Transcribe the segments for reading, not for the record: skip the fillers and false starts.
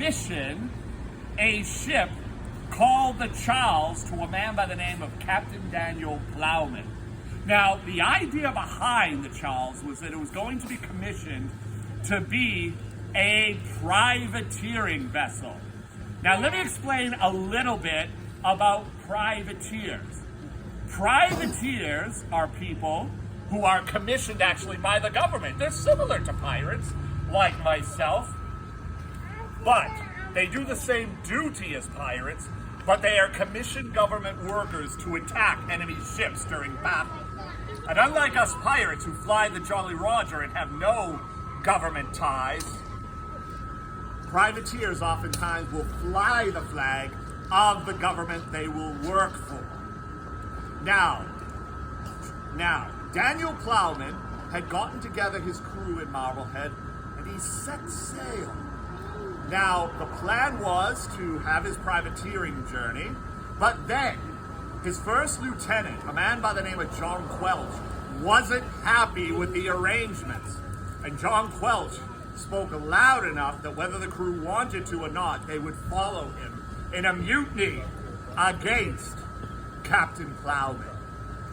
commission a ship called the Charles to a man by the name of Captain Daniel Plowman. Now, the idea behind the Charles was that it was going to be commissioned to be a privateering vessel. Now, let me explain a little bit about privateers. Privateers are people who are commissioned actually by the government. They're similar to pirates, like myself, but they do the same duty as pirates, but they are commissioned government workers to attack enemy ships during battle. And unlike us pirates who fly the Jolly Roger and have no government ties, privateers oftentimes will fly the flag of the government they will work for. Now, Daniel Plowman had gotten together his crew in Marblehead and he set sail. Now, the plan was to have his privateering journey, but then his first lieutenant, a man by the name of John Quelch, wasn't happy with the arrangements. And John Quelch spoke loud enough that whether the crew wanted to or not, they would follow him in a mutiny against Captain Plowman.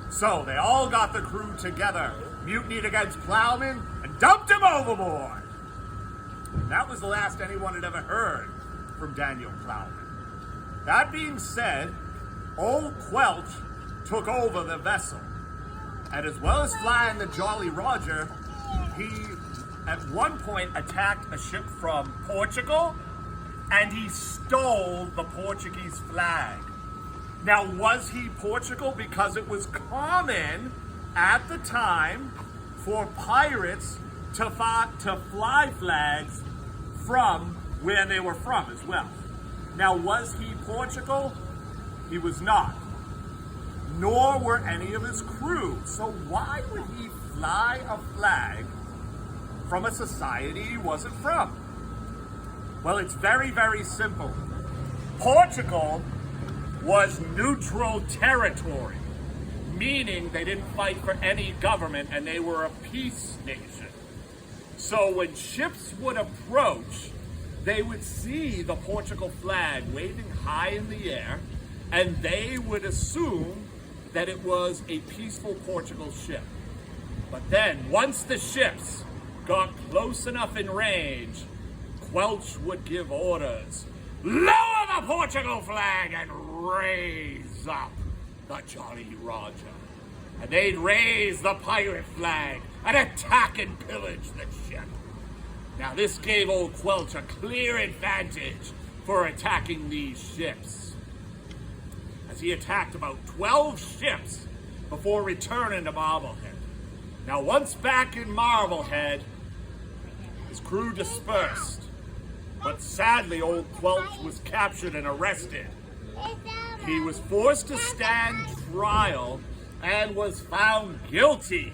So they all got the crew together, mutinied against Plowman, and dumped him overboard. And that was the last anyone had ever heard from Daniel Plowman. That being said, old Quelch took over the vessel. And as well as flying the Jolly Roger, he at one point attacked a ship from Portugal and he stole the Portuguese flag. Now, was he Portugal? Because it was common at the time for pirates to fly flags from where they were from as well. Now, was he Portugal? He was not. Nor were any of his crew. So why would he fly a flag from a society he wasn't from? Well, it's very, very simple. Portugal was neutral territory, meaning they didn't fight for any government and they were a peace nation. So when ships would approach, they would see the Portugal flag waving high in the air and they would assume that it was a peaceful Portugal ship. But then, once the ships got close enough in range, Quelch would give orders. Lower the Portugal flag and raise up the Jolly Roger. And they'd raise the pirate flag and attack and pillage the ship. Now this gave old Quelch a clear advantage for attacking these ships, as he attacked about 12 ships before returning to Marblehead. Now once back in Marblehead, his crew dispersed. But sadly, old Quelch was captured and arrested. He was forced to stand trial and was found guilty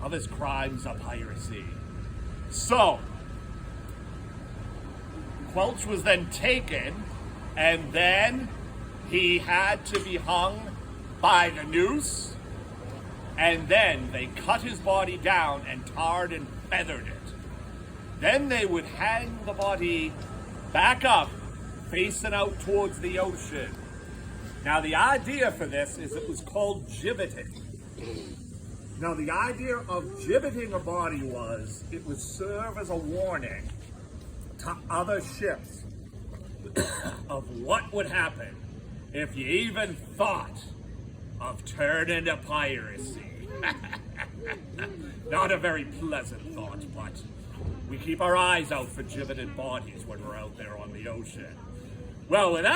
of his crimes of piracy. So, Quelch was then taken, and then he had to be hung by the noose, and then they cut his body down and tarred and feathered it. Then they would hang the body back up, facing out towards the ocean. Now the idea for this is it was called gibbeting. Now the idea of gibbeting a body was it would serve as a warning to other ships of what would happen if you even thought of turning to piracy. Not a very pleasant thought, but we keep our eyes out for gibbeted bodies when we're out there on the ocean. Well, with that